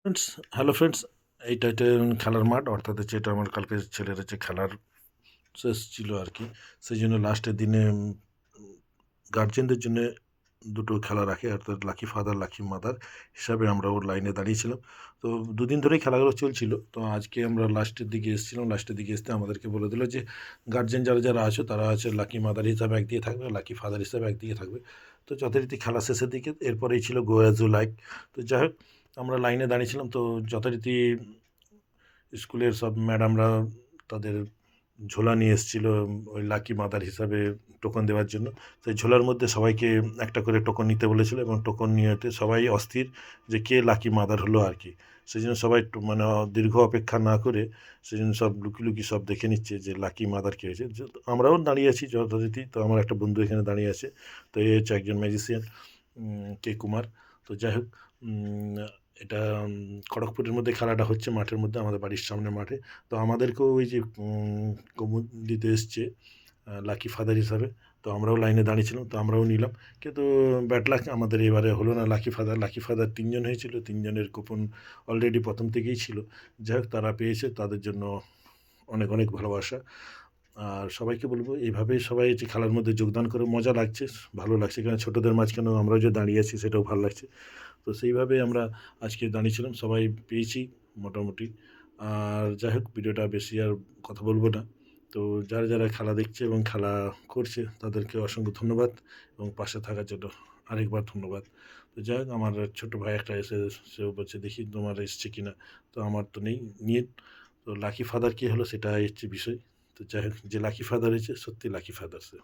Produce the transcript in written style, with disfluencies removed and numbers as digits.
Friends, hello friends, এইটা এটা খেলার মাঠ, অর্থাৎ হচ্ছে এটা আমার কালকে ছেলের হচ্ছে খেলার শেষ ছিল আর কি। সেই জন্য লাস্টের দিনে গার্জেনদের জন্য দুটো খেলা রাখে, অর্থাৎ লাকি ফাদার লাকি মাদার হিসাবে আমরা ওর লাইনে দাঁড়িয়েছিলাম। তো দুদিন ধরেই খেলাগুলো চলছিল। তো আজকে আমরা লাস্টের দিকে এসেছিলাম, লাস্টের দিকে আসতে আমাদেরকে বলে দিল যে গার্জেন যারা যারা আছো তারা আছে লাকি মাদার হিসাবে একদিকে থাকবে, লাকি ফাদার হিসাবে একদিকে থাকবে। তো যথারীতি খেলা শেষের দিকে এরপরেই ছিল গো অ্যাজ ইউ লাইক। তো যাই হোক, আমরা লাইনে দাঁড়িয়েছিলাম। তো যথারীতি স্কুলের সব ম্যাডামরা তাদের ঝোলা নিয়ে এসেছিলো ওই লাকি মাদার হিসাবে টোকন দেওয়ার জন্য। সেই ঝোলার মধ্যে সবাইকে একটা করে টোকন নিতে বলেছিল এবং টোকন নিয়েতে সবাই অস্থির যে কে লাকি মাদার হলো আর কি। সেই জন্য সবাই মানে দীর্ঘ অপেক্ষা না করে সেই জন্য সব লুকিয়ে লুকিয়ে সব দেখে নিচ্ছে যে লাকি মাদার কে হয়েছে। আমরাও দাঁড়িয়ে আছি যথারীতি। তো আমার একটা বন্ধু এখানে দাঁড়িয়ে আছে। তো এই হচ্ছে একজন ম্যাজিশিয়ান, কে কুমার। তো যাই হোক, এটা খড়গপুরের মধ্যে খেলাটা হচ্ছে, মাঠের মধ্যে, আমাদের বাড়ির সামনের মাঠে। তো আমাদেরকেও ওই যে কবুল দিতে এসছে লাকি ফাদার হিসাবে। তো আমরাও লাইনে দাঁড়িয়েছিলাম, তো আমরাও নিলাম। কিন্তু ব্যাড লাক, আমাদের এবারে হলো না লাকি ফাদার। লাকি ফাদার ৩ জন হয়েছিল, ৩ জনের কুপন অলরেডি প্রথম থেকেই ছিল। যাই হোক, তারা পেয়েছে, তাদের জন্য অনেক অনেক ভালোবাসা। আর সবাইকে বলব এইভাবেই সবাই যে খেলার মধ্যে যোগদান করে মজা লাগছে, ভালো লাগছে। কারণ ছোটোদের মাঝখানেও আমরাও যে দাঁড়িয়ে আছি সেটাও ভালো লাগছে। তো সেইভাবে আমরা আজকে দাঁড়িয়েছিলাম, সবাই পেয়েছি মোটামুটি। আর যাই হোক, ভিডিওটা বেশি আর কথা বলবো না। তো যারা যারা খেলা দেখছে এবং খেলা করছে তাদেরকে অসংখ্য ধন্যবাদ এবং পাশে থাকার জন্য আরেকবার ধন্যবাদ। তো যাই হোক, আমার ছোটো ভাই একটা এসে, সেও বলছে দেখি তোমার এসছে কি না। তো আমার তো নেই, নিয়ে। তো লাকি ফাদার কে হলো সেটাই হচ্ছে বিষয়। তো যাই হোক, যে লাকি ফাদার হয়েছে সত্যি লাকি ফাদার সে।